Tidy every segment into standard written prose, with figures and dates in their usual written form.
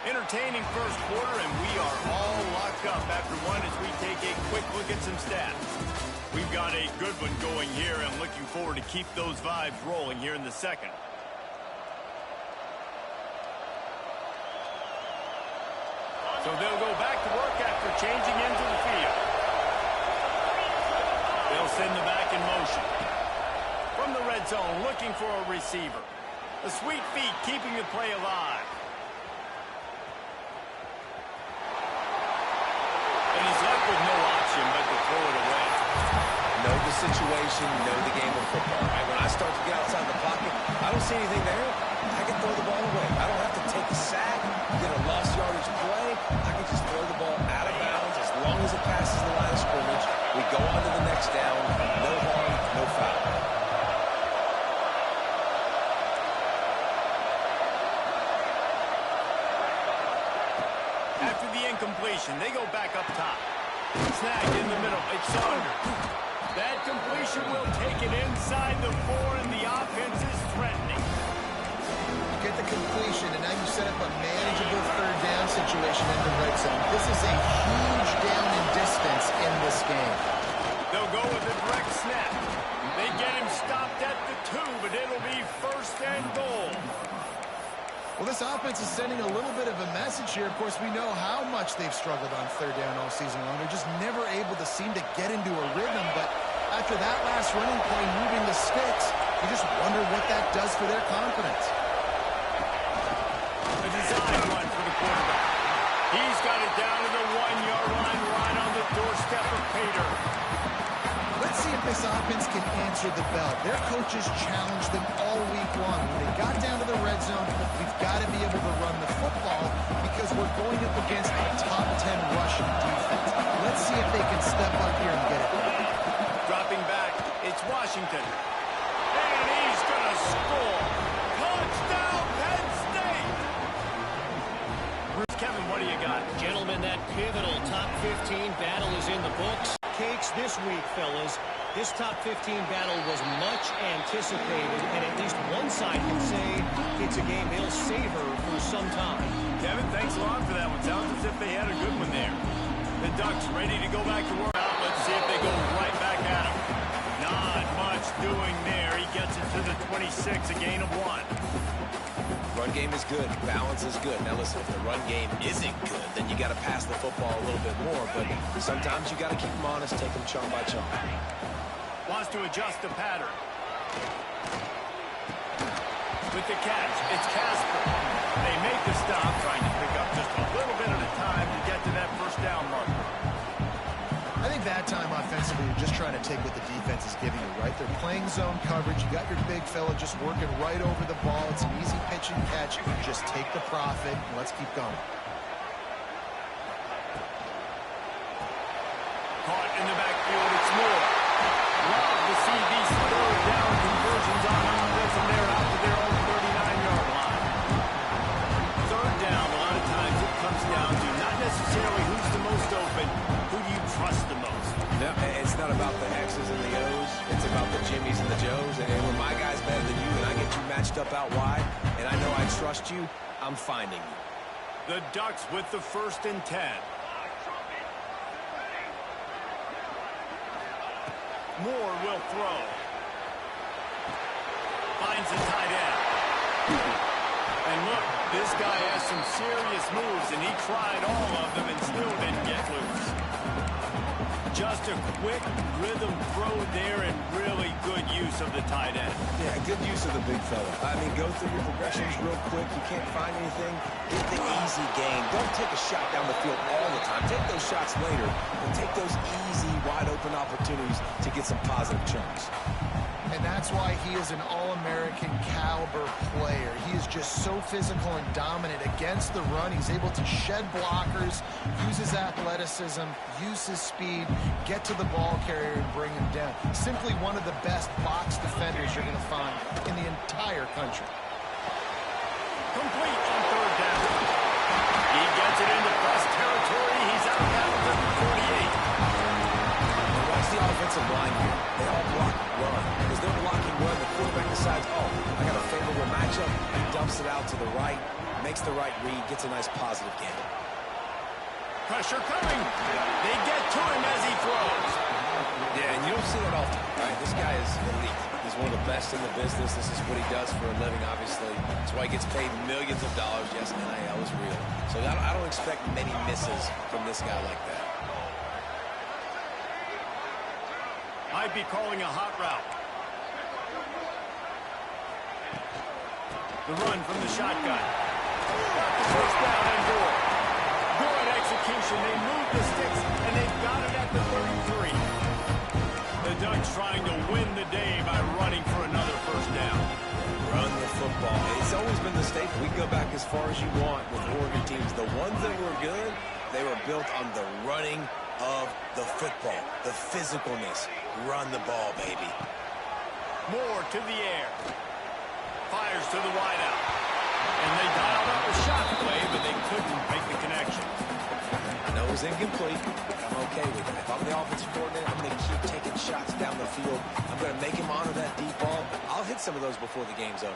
Entertaining first quarter, and we are all locked up after one as we take a quick look at some stats. We've got a good one going here, and looking forward to keep those vibes rolling here in the second. So they'll go back to work after changing into the field. They'll send the back in motion. From the red zone, looking for a receiver. The sweet feet keeping the play alive. And he's left with no option but to throw it away. Know the situation, know the game of football. Right? When I start to get outside the pocket, I don't see anything there. I can throw the ball away. I don't have to take a sack, get a lost yardage play. I can just throw the ball out of bounds as long as it passes the line of scrimmage. We go on to the next down. No harm, no foul. After the incompletion, they go back up top. Snagged in the middle. It's Saunders. That completion will take it inside the 4, and the offense is threatening. Get the completion, and now you set up a manageable third down situation in the red zone. This is a huge down in distance in this game. They'll go with a direct snap. They get him stopped at the 2, but it'll be first and goal. Well, this offense is sending a little bit of a message here. Of course, we know how much they've struggled on third down all season long. They're just never able to seem to get into a rhythm, but after that last running play moving the sticks, you just wonder what that does for their confidence. A design run for the quarterback. He's got it down to the 1-yard line, right on the doorstep of Pater. Let's see if this offense can answer the bell. Their coaches challenged them all week long. When they got down to the red zone, we've got to be able to run the football because we're going up against a top 10 rushing defense. Let's see if they can step up here and get it done. Dropping back, it's Washington. And he's going to score. Touchdown, Penn State! Kevin, what do you got? Gentlemen, that pivotal top 15 battle is in the books. Cakes this week, fellas. This top 15 battle was much anticipated, and at least one side can say it's a game they'll savor for some time. Kevin, thanks a lot for that one. Sounds as if they had a good one there. The Ducks ready to go back to work. Let's see if they go right back at him. Not much doing there. He gets it to the 26, a gain of 1. Run game is good. Balance is good. Now listen, if the run game isn't good, then you got to pass the football a little bit more. But sometimes you got to keep them honest, take them chunk by chunk. Wants to adjust the pattern. With the catch, it's Casper. They make the stop, trying to pick up just a little bit at a time to get to that first down marker. I think that time offensively, you're just trying to take what the defense is giving you, right? They're playing zone coverage. You got your big fella just working right over the ball. It's an easy pitch and catch. Just take the profit, and let's keep going. Caught in the backfield, it's Moore. Love to see these third down conversions on offense, and they're out to their own 39-yard line. Third down, a lot of times it comes down to not necessarily who's the most open, who do you trust the most? No, it's not about the X's and the O's. It's about the Jimmys and the Joes. And when my guy's better than you and I get you matched up out wide, and I know I trust you, I'm finding you. The Ducks with the 1st and 10. Moore will throw. Finds the tight end. And look, this guy has some serious moves, and he tried all of them and still didn't get loose. Just a quick rhythm throw there and really good use of the tight end. Yeah, good use of the big fella. I mean, go through your progressions real quick. You can't find anything. Get the easy gain. Don't take a shot down the field all the time. Take those shots later, and take those easy, wide-open opportunities to get some positive chunks. And that's why he is an All-American caliber player. He is just so physical and dominant against the run. He's able to shed blockers, use his athleticism, use his speed, get to the ball carrier and bring him down. Simply one of the best box defenders you're going to find in the entire country. Complete on third down. He gets it into press territory. He's out of bounds at the 48. Watch the offensive line here. They all block run. As they're blocking run, the quarterback decides, oh, I got a favorable matchup. He dumps it out to the right. makes the right read, gets a nice positive gain. Pressure coming. They get to him as he throws. Yeah, and you don't see that often, right? This guy is elite. He's one of the best in the business. This is what he does for a living, obviously. That's why he gets paid millions of dollars. Yes, NIL is real. So I don't expect many misses from this guy like that. Might be calling a hot route. The run from the shotgun. Got the first down and goal. Good execution. They moved the sticks, and they've got it at the 33. The Ducks trying to win the day by running for another first down. Run the football. It's always been the staple. We can go back as far as you want with Oregon teams. The ones that were good, they were built on the running of the football, the physicalness. Run the ball, baby. Moore to the air. Fires to the wideout. And they dialed up a shot play, but they couldn't make the connection. I know it was incomplete. I'm okay with it. If I'm the offensive coordinator, I'm going to keep taking shots down the field. I'm going to make him honor that deep ball. I'll hit some of those before the game's over.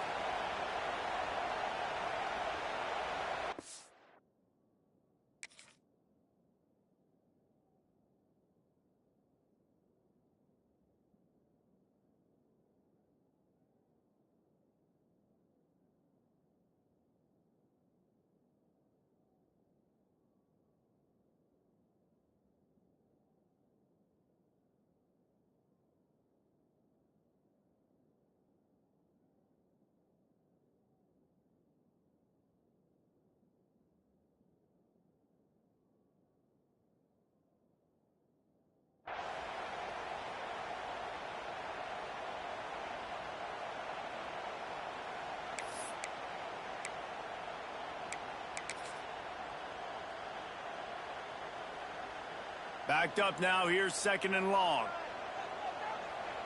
Backed up now. Here's second and long.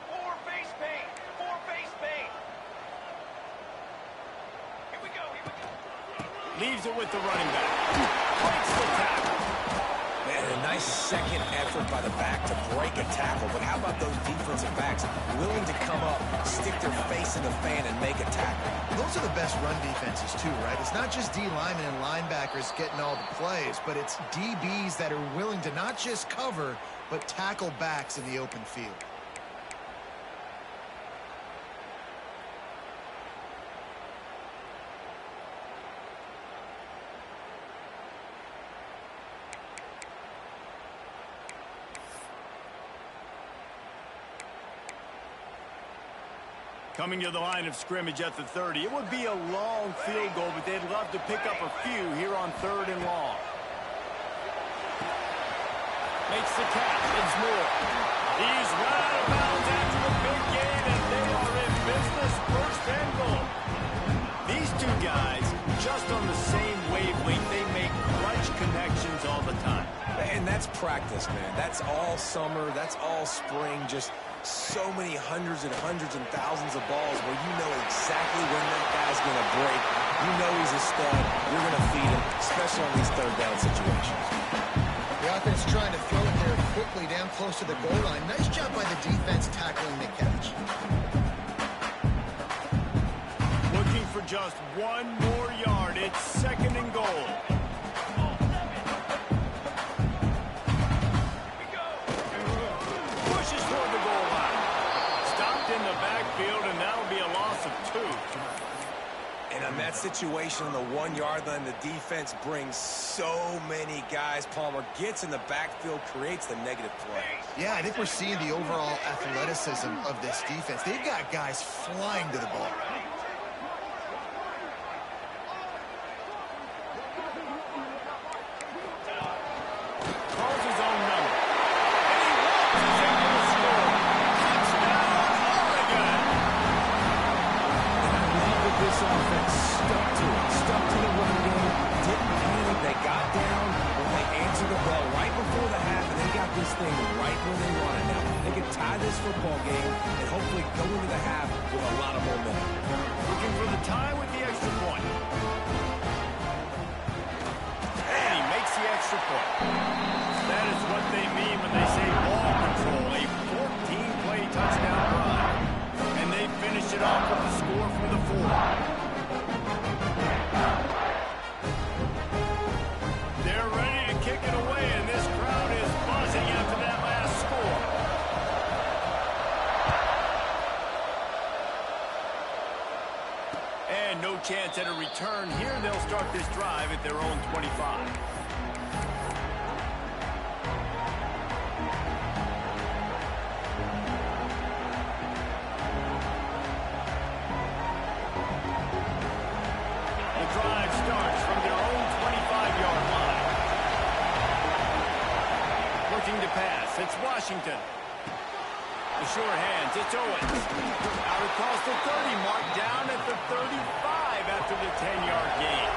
More face paint. More face paint. Here we go. Here we go. Leaves it with the running back. Breaks the tackle. Man, a nice second effort by the back to break a tackle. But how about those defensive backs willing to come up, stick their face in the fan, and make a tackle? Those are the best run defenses, too, right? It's not just D linemen and linebackers getting all the plays, but it's DBs that are willing to not just cover, but tackle backs in the open field. Coming to the line of scrimmage at the 30. It would be a long field goal, but they'd love to pick up a few here on third and long. Makes the catch. It's Moore. He's run out of bounds after the big gain, and they are in business. First and goal. These two guys, just on the same wavelength, they make clutch connections all the time. And that's practice, man. That's all summer. That's all spring. Just so many hundreds and thousands of balls where you know exactly when that guy's going to break. You know he's a stud. You're going to feed him, especially on these third down situations. The offense trying to throw it there quickly down close to the goal line. Nice job by the defense tackling the catch. Looking for just one more yard. It's second and goal. And that'll be a loss of 2. And on that situation on the 1 yard line, the defense brings so many guys. Palmer gets in the backfield, creates the negative play. Yeah, I think we're seeing the overall athleticism of this defense. They've got guys flying to the ball. Calls his own number. And he walks into the score. Touchdown, Oregon! And I love that this offense stuck to it, stuck to the run game, didn't panic. They got down when they answered the bell right before the half, and they got this thing right where they want it now. They can tie this football game and hopefully go into the half with a lot of momentum. Looking for the tie with the extra point. And he makes the extra point. That is what they mean when they say ball control. A 14-play touchdown run. And they finish it off with the score for the 4. return. Here they'll start this drive at their own 25. The drive starts from their own 25-yard line. Looking to pass. It's Washington. The sure hands. It's Owens. Out across the 30 mark, down at the 35 after the 10-yard gain.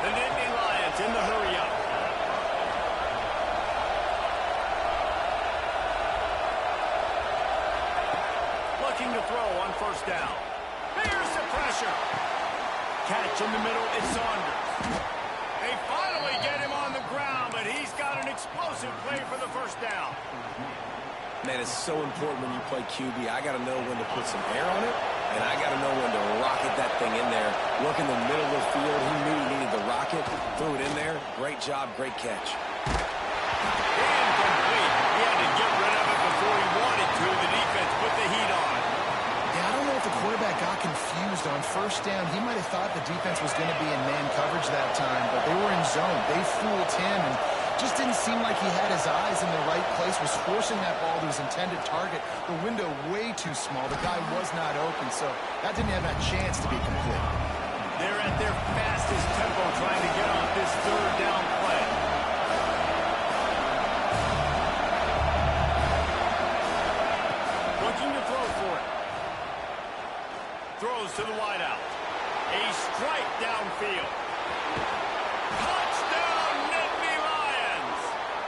The Nittany Lions in the hurry-up. Looking to throw on first down. Here's the pressure. Catch in the middle is Saunders. They finally get him on the ground, but he's got an explosive play for the first down. Man, it's so important when you play QB. I got to know when to put some air on it, and I got to know when to rocket that thing in there. Work in the middle of the field. He knew he needed the rocket. Threw it in there. Great job. Great catch. Incomplete. He had to get rid of it before he wanted to. The defense put the heat on. Yeah, I don't know if the quarterback got confused on first down. He might have thought the defense was going to be in man coverage that time, but they were in zone. They fooled him and just didn't seem like he had his eyes in the right place, was forcing that ball to his intended target. The window way too small. The guy was not open, so that didn't have a chance to be complete. They're at their fastest tempo trying to get off this third down play. Looking to throw for it. Throws to the wideout. A strike downfield. Touchdown, Nittany Lions!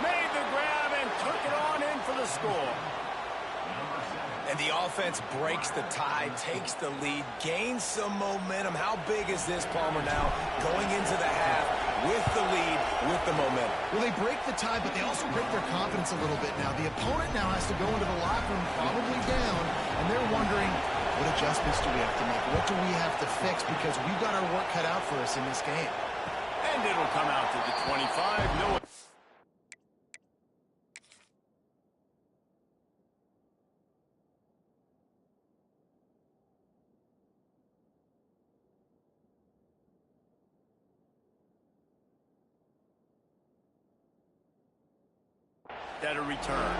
Made the grab and took it on in for the score. And the offense breaks the tie, takes the lead, gains some momentum. How big is this, Palmer, now? Going into the half with the lead, with the momentum. Well, they break the tie, but they also break their confidence a little bit now. The opponent now has to go into the locker room probably down, and they're wondering, what adjustments do we have to make? What do we have to fix? Because we've got our work cut out for us in this game. And it'll come out to the 25. No. That a return.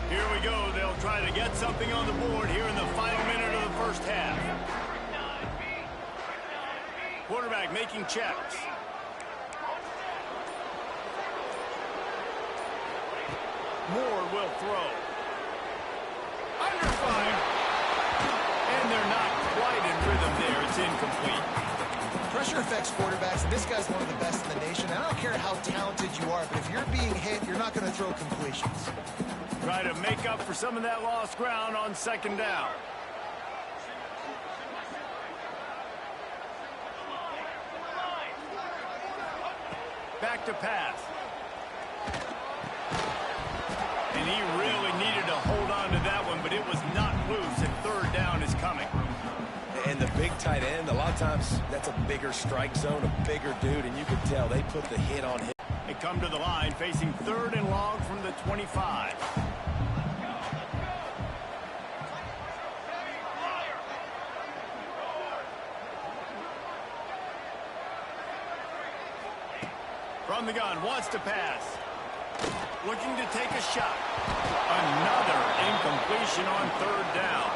Here we go. They'll try to get something on the board here in the final minute of the first half. Quarterback making checks. Moore will throw. Under fire. And they're not quite in rhythm there. It's incomplete. Pressure affects quarterbacks, and this guy's one of the best in the nation. I don't care how talented you are, but if you're being hit, you're not going to throw completions. Try to make up for some of that lost ground on second down. Back to pass. And he really needed to hold on to that one, but it was not loose, and third down is coming. And the big tight end, a lot of times that's a bigger strike zone, a bigger dude, and you can tell they put the hit on him. They come to the line facing third and long from the 25. From the gun, wants to pass. Looking to take a shot. Another incompletion on third down.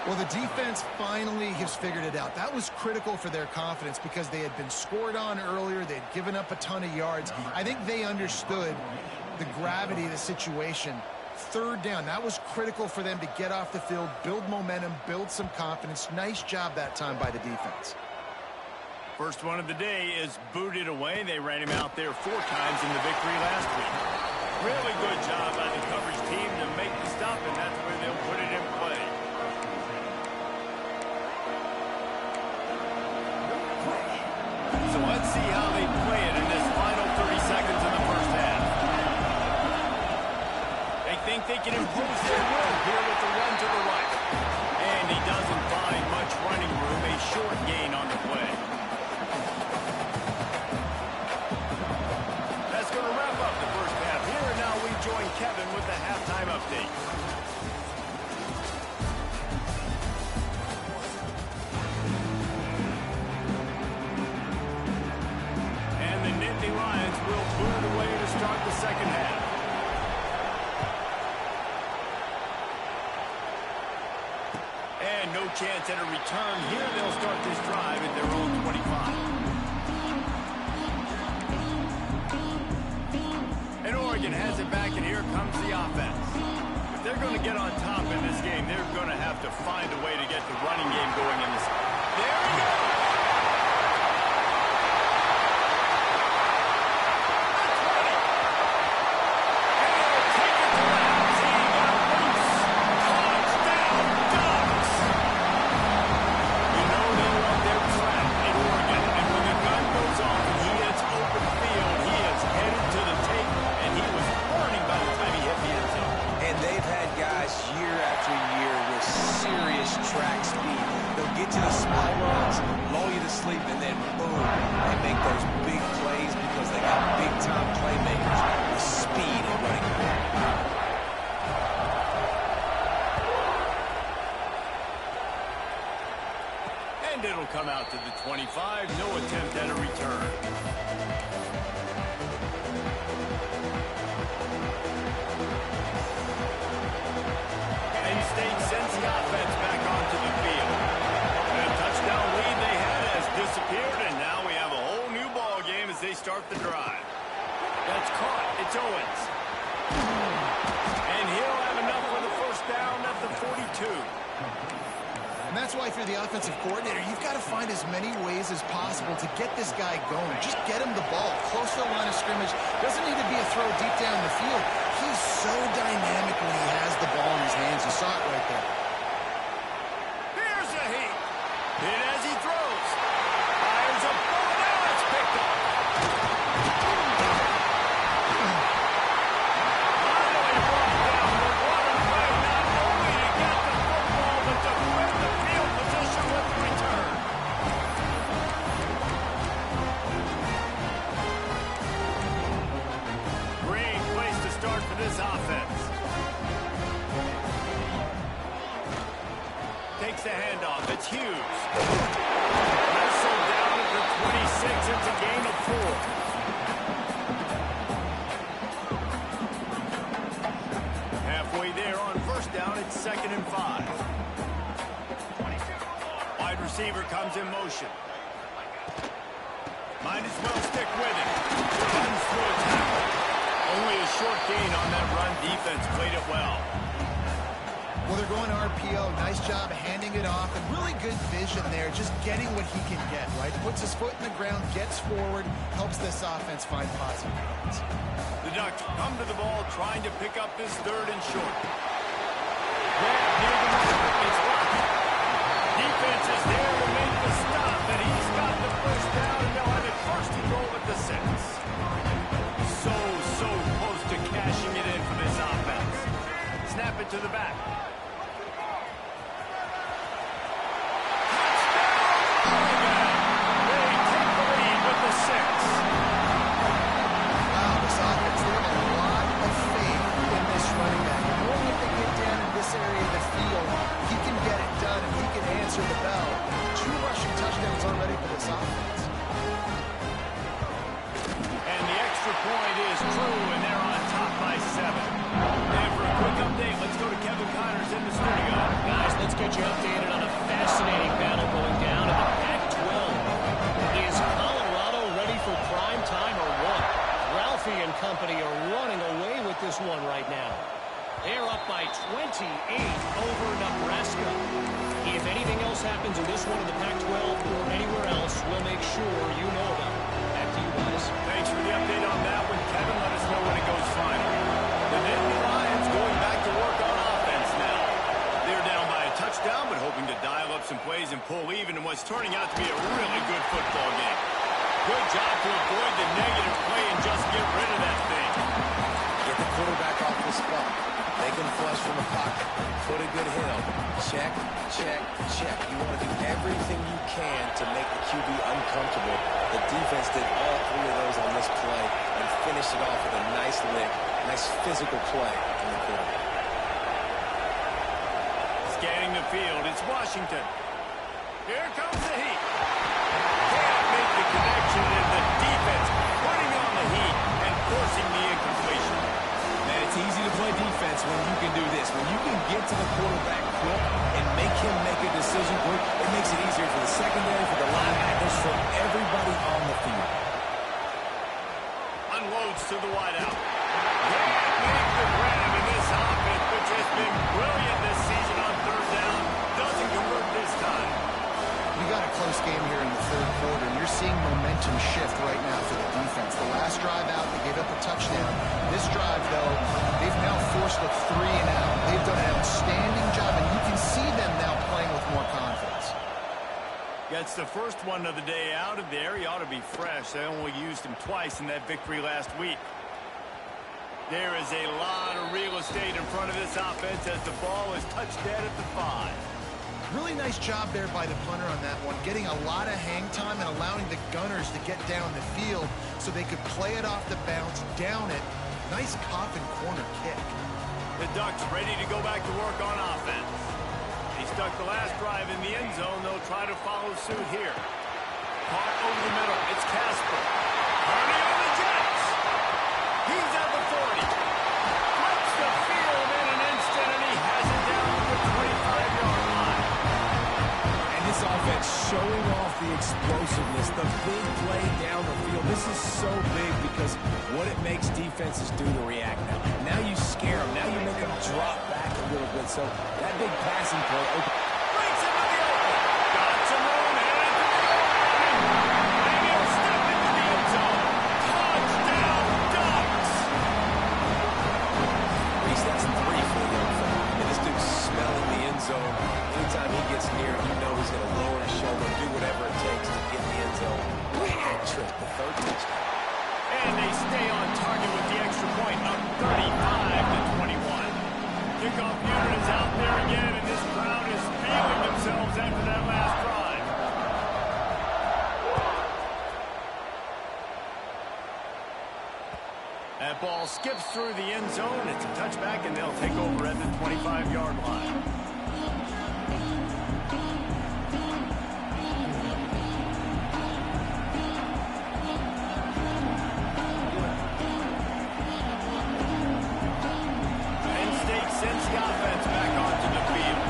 Well, the defense finally has figured it out. That was critical for their confidence because they had been scored on earlier. They had given up a ton of yards. I think they understood the gravity of the situation. Third down, that was critical for them to get off the field, build momentum, build some confidence. Nice job that time by the defense. First one of the day is booted away. They ran him out there 4 times in the victory last week. Really good job by the coverage team to make the stop, and that's where they'll put it in play. So let's see how they play it in this final 30 seconds in the first half. They think they can impose their will here with the run to the right. short gain on the play. That's going to wrap up the first half here, and now we join Kevin with the halftime update. And the Nittany Lions will boot it away to start the second half. And no chance at a return here. They'll start this drive at their own 25. And Oregon has it back, and here comes the offense. If they're going to get on top in this game, they're going to have to find a way to get the running game going in this. There he goes! Track speed. They'll get you the small runs, lull you to sleep, and then boom, they make those big plays because they got big-time playmakers with speed and running the ball. And it'll come out to the 25. No attempt at a return. State sends the offense back onto the field. And a touchdown lead they had has disappeared, and now we have a whole new ball game as they start the drive. That's caught. It's Owens. And he'll have enough for the first down at the 42. And that's why, if you're the offensive coordinator, you've got to find as many ways as possible to get this guy going. Just get him the ball close to the line of scrimmage. Doesn't need to be a throw deep down the field. He's so dynamic when he has the ball in his hands. You saw it right there. Here's a heat. Hit as he throws. Fires a ball. Now it's picked up. Finally brought down, but what a play. Not only to get the football, but to win the field position with the return. Great place to start for this offense. Takes the handoff. It's Hughes. Wrestled down at the 26. It's a gain of 4. Halfway there on first down. It's 2nd and 5. Wide receiver comes in motion. Might as well stick with him. Runs through a tackle. Only a short gain on that run. Defense played it well. Well, they're going RPO. Nice job handing it off, and really good vision there, just getting what he can get, right? Puts his foot in the ground, gets forward, helps this offense find positive yards. The Ducks come to the ball, trying to pick up this 3rd and short. Grant near the marker. It's Rocky. Defense is there to make the stop, and he's got the first down, and they'll have it first and goal at the 6. So close to cashing it in for this offense. Snap it to the back. Get you updated on a fascinating battle going down in the Pac-12. Is Colorado ready for prime time or what? Ralphie and company are running away with this one right now. They're up by 28 over Nebraska. If anything else happens in this one in the Pac-12 or anywhere else, we'll make sure you know about it. Back to you guys. Thanks for the update on that one, Kevin. Let us know when it goes final. The Nittany Lions going back to work on offense now. They're down by a touchdown, but hoping to dial up some plays and pull even in what's turning out to be a really good football game. Good job to avoid the negative play and just get rid of that thing. Get the quarterback off the spot. Make him flush from the pocket. Put a good hit on him. Check, check, check. You want to do everything you can to make the QB uncomfortable. The defense did all three of those on this play and finished it off with a nice lick, nice physical play in the quarterback. Scanning the field, it's Washington. Here comes the heat. Can't make the connection, and the defense putting on the heat and forcing the incompletion. Man, it's easy to play defense when you can do this. When you can get to the quarterback quick and make him make a decision quick, it makes it easier for the secondary, for the linebackers, for everybody on the field. Unloads to the wideout. Can't make the grab in this offense, which has been brilliant this season on third down. Doesn't convert this time. We got a close game here in the third quarter, and you're seeing momentum shift right now for the defense. The last drive out, they gave up a touchdown. This drive, though, they've now forced a 3-and-out. They've done an outstanding job, and you can see them now playing with more confidence. Gets the first one of the day out of there. He ought to be fresh. They only used him twice in that victory last week. There is a lot of real estate in front of this offense as the ball is touched dead at the 5. Really nice job there by the punter on that one, getting a lot of hang time and allowing the Gunners to get down the field so they could play it off the bounce, down it. Nice coffin corner kick. The Ducks ready to go back to work on offense. He stuck the last drive in the end zone. They'll try to follow suit here. Caught over the middle. It's Casper. Hardy on the Jets. He's at the 40. Flips the field in an instant, and he has it down to the 25-yard line. And this offense showing off the explosiveness, the big play down the field. This is so big because what it makes defenses do to react now. Now you scare them. Now you make them drop back a little bit. So that big passing play open. Breaks into the open. Got some room, and into the open. And he'll step into the end zone. Touchdown, Ducks. Reese, that's 3 for the young fella. And this dude's smelling the end zone. Anytime he gets near, you know he's going to lower his shoulder, do whatever it takes to get in the end zone. Hat trick, the third touchdown. And they stay on target with the extra point up 35-21. Kickoff unit is out there again, and this crowd is feeling themselves after that last drive. That ball skips through the end zone. It's a touchback, and they'll take over at the 25-yard line. Penn State sends the offense back onto the field.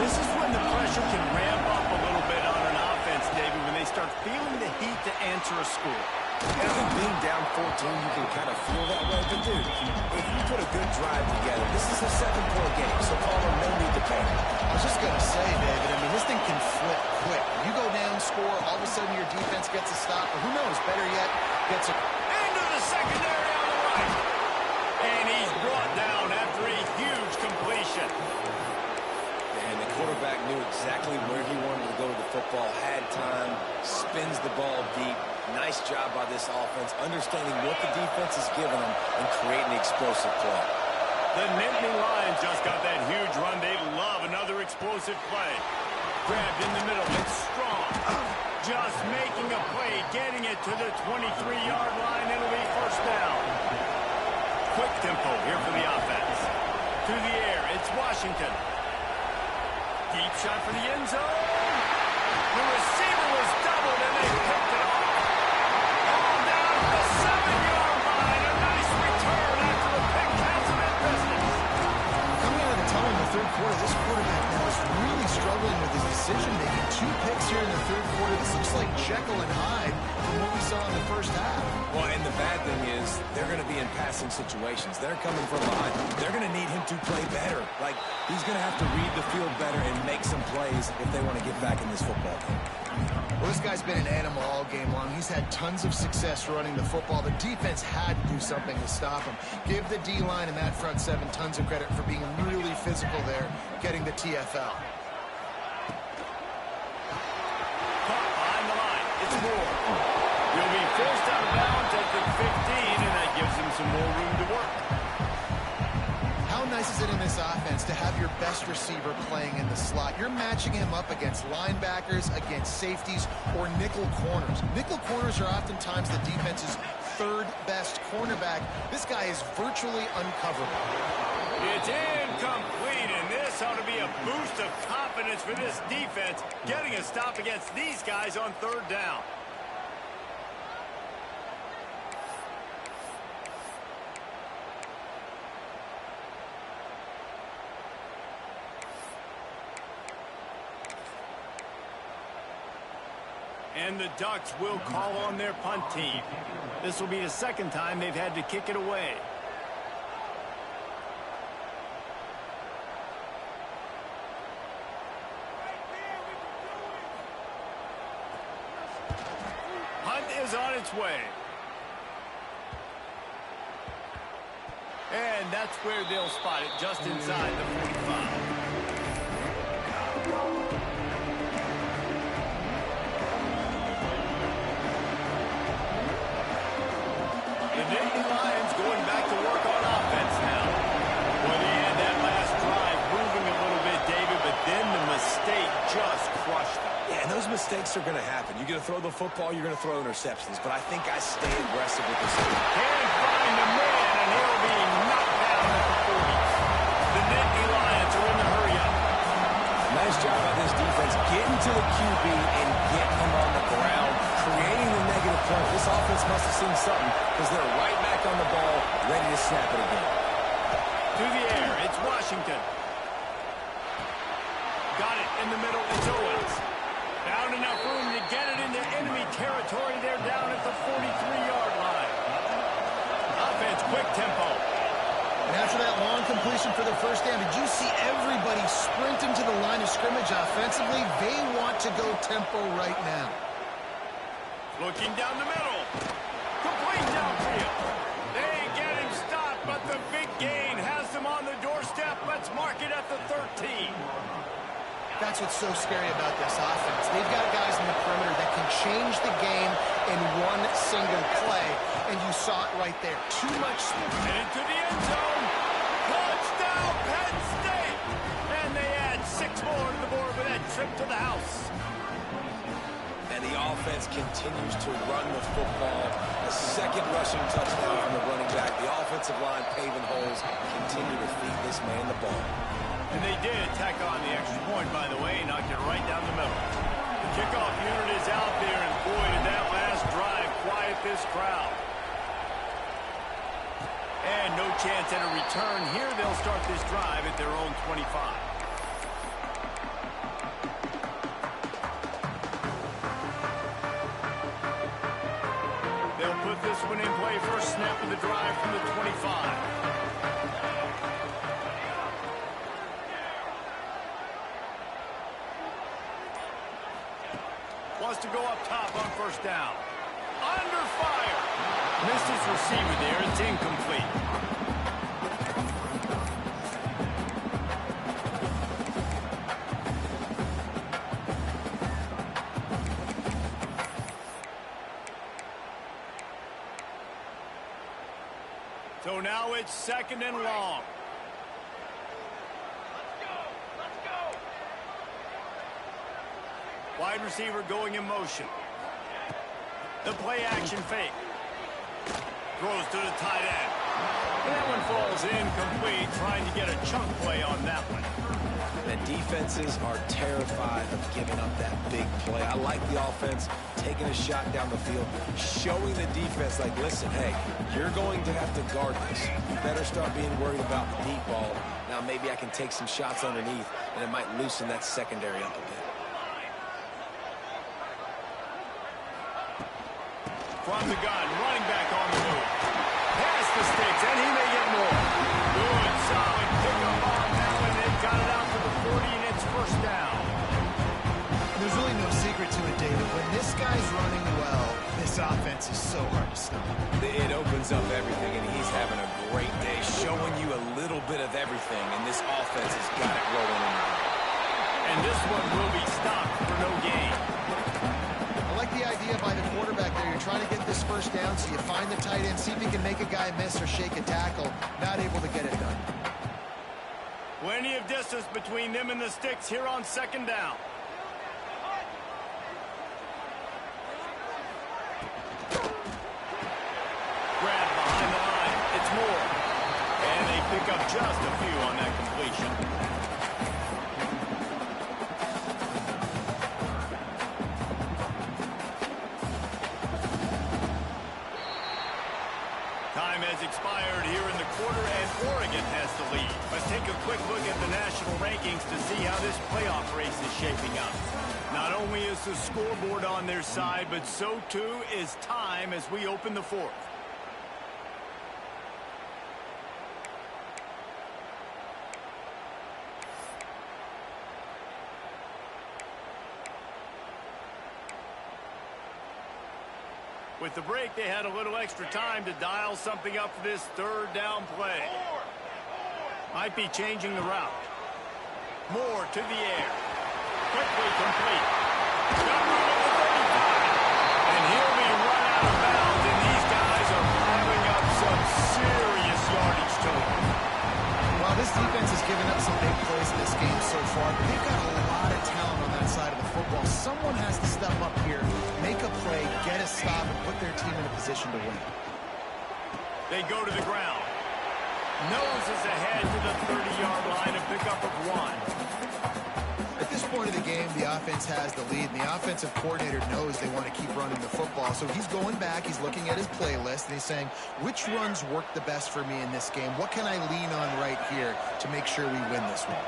This is when the pressure can ramp up a little bit on an offense, David, when they start feeling the heat to answer a score. And I think being down 14, you can kind of feel that way. But, dude, if you put a good drive together, this is a 7-point game, so Palmer, no need to panic. I was just going to say, David, I mean, this thing can flip quick. You go down, score, all of a sudden your defense gets a stop, or who knows, better yet, gets a... Into the secondary on the right. And he's brought down after a huge completion. And the quarterback knew exactly where he wanted to go with the football, had time, spins the ball deep. Nice job by this offense, understanding what the defense is giving them and creating the explosive play. The Nittany Lions just got that huge run. They love another explosive play. Grabbed in the middle. It's Strong. Just making a play, getting it to the 23-yard line. It'll be first down. Quick tempo here for the offense. To the air, it's Washington. Deep shot for the end zone. The receiver was doubled, and they picked it off. All down to the 7-yard line. A nice return after the pick has him in business. Coming out of the tunnel in the third quarter, this quarterback now is really struggling with his decision-making. 2 picks here in the third quarter. This looks like Jekyll and Hyde from what we saw in the first half. Well, and the bad thing is they're going to be in passing situations. They're coming from behind. They're going to need him to play better. Like, he's going to have to read the field better and make some plays if they want to get back in this football game. Well, this guy's been an animal all game long. He's had tons of success running the football. The defense had to do something to stop him. Give the D-line and that front 7 tons of credit for being really physical there, getting the TFL. Caught behind the line. It's Moore. He'll be forced out of bounds at the 15, and that gives him some more room to work. emphasizes it in this offense to have your best receiver playing in the slot. You're matching him up against linebackers, against safeties, or nickel corners. Nickel corners are oftentimes the defense's third best cornerback. This guy is virtually uncoverable. It's incomplete, and this ought to be a boost of confidence for this defense, getting a stop against these guys on third down. And the Ducks will call on their punt team. This will be the second time they've had to kick it away. Punt is on its way. And that's where they'll spot it, just inside the 45. The Nittany Lions going back to work on offense now. Well, they had that last drive moving a little bit, David, but then the mistake just crushed them. Yeah, and those mistakes are going to happen. You're going to throw the football, you're going to throw interceptions. But I think I stay aggressive with this team. Can't find a man, and he'll be knocked down at the 40. The Nittany Lions are in the hurry-up. Nice job by this defense getting to the QB and getting him on the ground, creating the negative play. This offense must have seen something because they're right back on the ball, ready to snap it again. To the air, it's Washington. Got it in the middle, it's Owens. Found enough room to get it into enemy territory. They're down at the 43-yard line. Offense, quick tempo. And after that long completion for the first down, did you see everybody sprinting to the line of scrimmage offensively? They want to go tempo right now. Looking down the middle. Complete downfield. They get him stopped, but the big gain has them on the doorstep. Let's mark it at the 13. That's what's so scary about this offense. They've got guys in the perimeter that can change the game in one single play, and you saw it right there. Too much speed. And into the end zone. Touchdown, Penn State. And they add 6 more to the board with that trip to the house. And the offense continues to run the football. A second rushing touchdown from the running back. The offensive line paving holes. Continue to feed this man the ball. And they did tack on the extra point, by the way, knocked it right down the middle. The kickoff unit is out there, and boy, did that last drive quiet this crowd. And no chance at a return here. They'll start this drive at their own 25. They'll put this one in play. First snap of the drive from the 25. Wants to go up top on first down. Under fire. Missed his receiver there. It's incomplete. So now it's second and long. Wide receiver going in motion. The play action fake. Throws to the tight end. And that one falls incomplete, trying to get a chunk play on that one. The defenses are terrified of giving up that big play. I like the offense taking a shot down the field, showing the defense like, listen, hey, you're going to have to guard this. You better start being worried about the deep ball. Now maybe I can take some shots underneath, and it might loosen that secondary up a bit. From the gun, running back on the move. Past the sticks, and he may get more. Good, solid pickup on that one. They've got it out to the 40, and it's first down. There's really no secret to it, David. When this guy's running well, this offense is so hard to stop. It opens up everything, and he's having a great day, showing you a little bit of everything, and this offense has got it rolling in the game. And this one will be stopped for no gain. I like the idea by the quarterback there. You're trying to get this first down, so you find the tight end, see if you can make a guy miss or shake a tackle. Not able to get it done. Plenty of distance between them and the sticks here on second down. Grab behind the line. It's Moore. And they pick up just a few on that completion. Time has expired here in the quarter, and Oregon has the lead. Let's take a quick look at the national rankings to see how this playoff race is shaping up. Not only is the scoreboard on their side, but so too is time as we open the fourth. With the break, they had a little extra time to dial something up for this third down play. Might be changing the route. Moore to the air. Quickly complete. Got room at the 35. And he'll be run out of bounds, and these guys are piling up some serious yardage to him. Well, this defense has given up some big plays in this game so far, but they've got a lot of talent on that side of the football. Someone has to step up here, make a play, get a stop, and put their team in a position to win. They go to the ground. Noses ahead to the 30-yard line, a pickup of 1. At this point of the game, the offense has the lead, and the offensive coordinator knows they want to keep running the football. So he's going back, he's looking at his playlist, and he's saying, which runs work the best for me in this game? What can I lean on right here to make sure we win this one?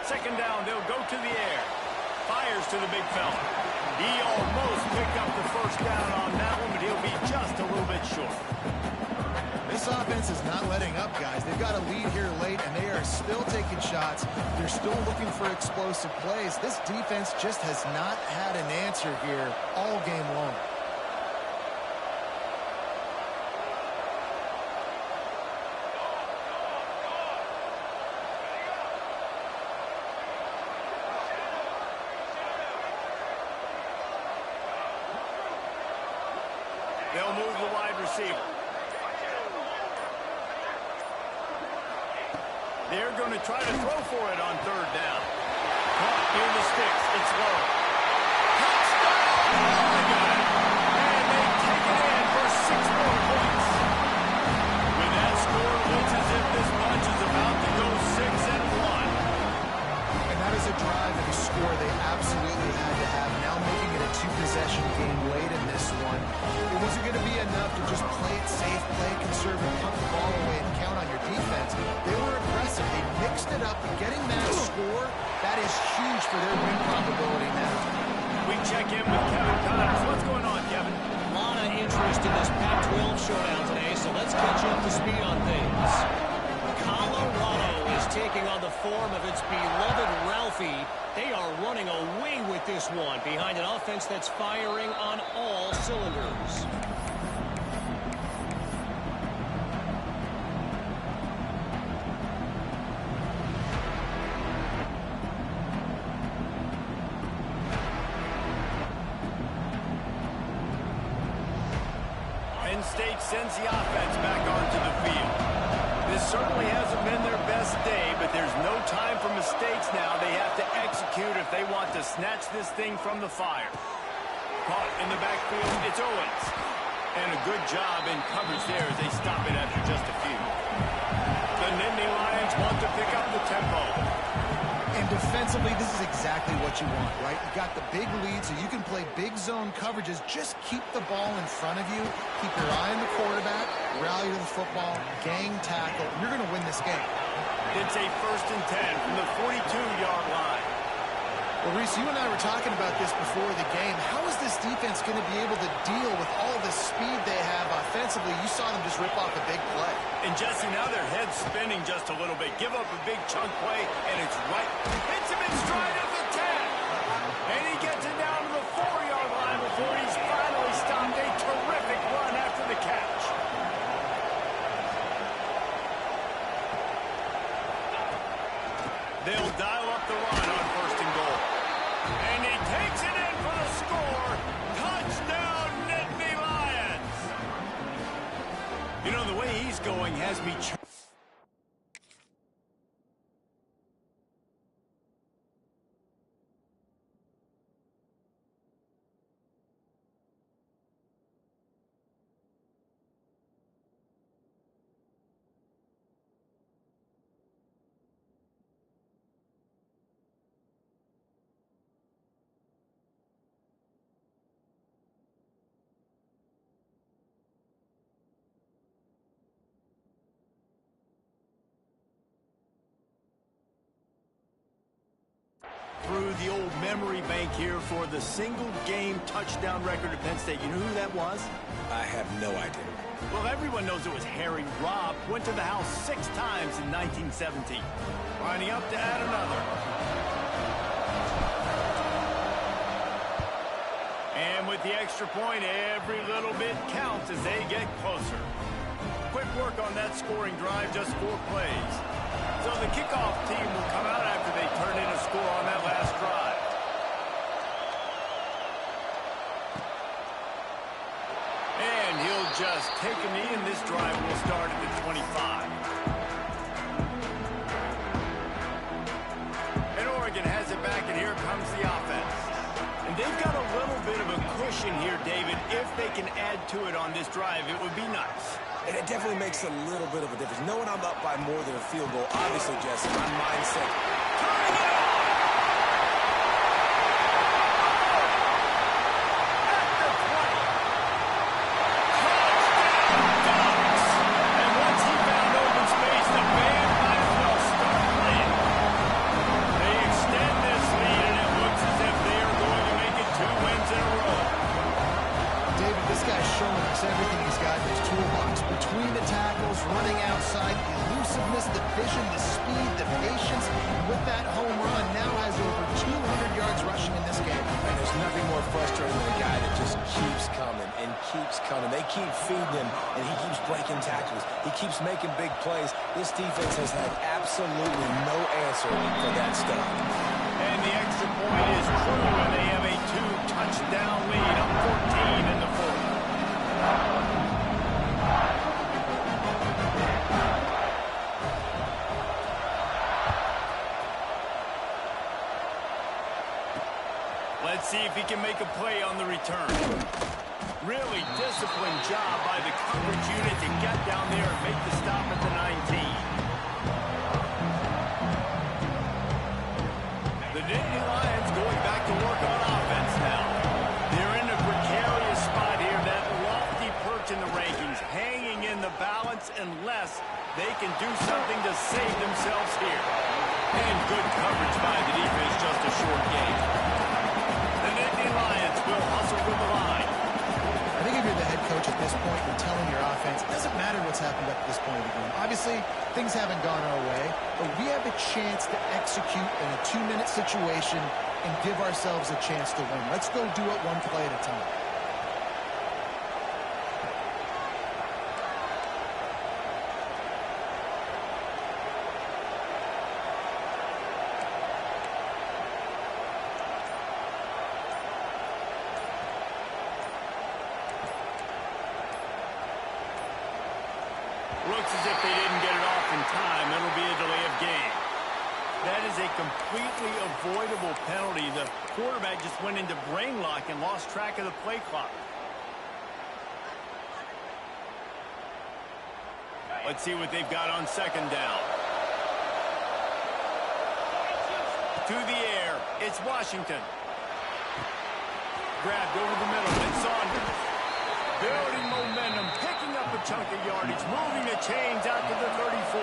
Second down, they'll go to the air. Fires to the big fella. He almost picked up the first down on that one, but he'll be just a little bit short. This offense is not letting up, guys. They've got a lead here late, and they are still taking shots. They're still looking for explosive plays. This defense just has not had an answer here all game long. They'll move the wide receiver. They're going to try to throw for it on third down. Caught near the sticks. It's low. Touchdown! Oh, they got it. And they take it in for 6 more points. With that score, it looks as if this bunch is about to go 6-1. And that is a drive and a score they absolutely had to have. Now making it a 2-possession game late in this one. It wasn't going to be enough to just play it safe, play it conservative, punt the ball away, and count on your defense. They were aggressive. They mixed it up, and getting that score, that is huge for their win probability now. We check in with Kevin Connors. What's going on, Kevin? A lot of interest in this Pac-12 showdown today, so let's catch you up to speed on things. Colorado is taking on the form of its beloved Ralphie. They are running away with this one behind an offense that's firing on all cylinders. Penn State sends the offense back onto the field. This certainly hasn't been their best day, but there's no time for mistakes now. They have to execute if they want to snatch this thing from the fire. Caught in the backfield, it's Owens. And a good job in coverage there as they stop it after just a few. The Nittany Lions want to pick up the tempo. And defensively, this is exactly what you want, right? You got the big lead, so you can play big zone coverages. Just keep the ball in front of you. Keep your eye on the quarterback. Rally to the football. Gang tackle. You're going to win this game. It's a 1st and 10 from the 42-yard line. Well, Reese, you and I were talking about this before the game. How is this defense going to be able to deal with all the speed they have offensively? You saw them just rip off a big play. And Jesse, now their head's spinning just a little bit. Give up a big chunk play, and it's right. Hits him in stride at the 10. And he gets it down to the 4-yard line before he's finally stopped. A terrific run after the catch. They'll dial up the run on 1st and goal. And he takes it in for the score. Touchdown, Nittany Lions. You know, the way he's going has me... the old memory bank here for the single-game touchdown record at Penn State. You know who that was? I have no idea. Well, everyone knows it was Harry Robb. Went to the house 6 times in 1917. Lining up to add another. And with the extra point, every little bit counts as they get closer. Quick work on that scoring drive, just 4 plays. So the kickoff team will come out after they turn in a score on that last drive. And he'll just take a knee, and this drive will start at the 25. And Oregon has it back, and here comes the offense. And they've got a little bit of a cushion here, David. If they can add to it on this drive, it would be nice. And it definitely makes a little bit of a difference. Knowing I'm up by more than a field goal, obviously, Jesse, my mindset. Turning it on! At the 20. Touchdown, Ducks! And once he found open space, the band might as well start playing. They extend this lead, and it looks as if they are going to make it 2 wins in a row. David, this guy's showing us everything he's got in his toolbox. Between the tackles, running outside, the elusiveness, the vision, the speed, the patience. And with that home run, now has over 200 yards rushing in this game. And there's nothing more frustrating than a guy that just keeps coming and keeps coming. They keep feeding him, and he keeps breaking tackles. He keeps making big plays. This defense has had absolutely no answer for that stuff. And the extra point is true, and they have a 2-touchdown lead, up 14 in the 4th. Let's see if he can make a play on the return. Really disciplined job by the coverage unit to get down there and make the stop at the 19. The Nittany Lions going back to work on offense now. They're in a precarious spot here, that lofty perch in the rankings, hanging in the balance unless they can do something to save themselves here. And good coverage by the defense, just a short game. The Nittany Lions will hustle with the line. I think if you're the head coach at this point, you're telling your offense, it doesn't matter what's happened up to this point of the game. Obviously, things haven't gone our way, but we have a chance to execute in a 2-minute situation and give ourselves a chance to win. Let's go do it one play at a time. Looks as if they didn't get it off in time. It'll be a delay of game. That is a completely avoidable penalty. The quarterback just went into brain lock and lost track of the play clock. Let's see what they've got on 2nd down. To the air, it's Washington. Grabbed over the middle, it's Saunders. Building momentum, picking up a chunk of yardage, moving the chains out to the 34.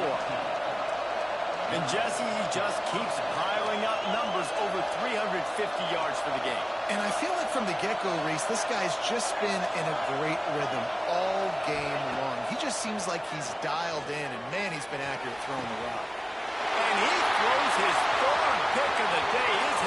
And Jesse, he just keeps piling up numbers, over 350 yards for the game. And I feel like from the get-go, Reese, this guy's just been in a great rhythm all game long. He just seems like he's dialed in, and man, he's been accurate throwing the rock. And he throws his 3rd pick of the day. His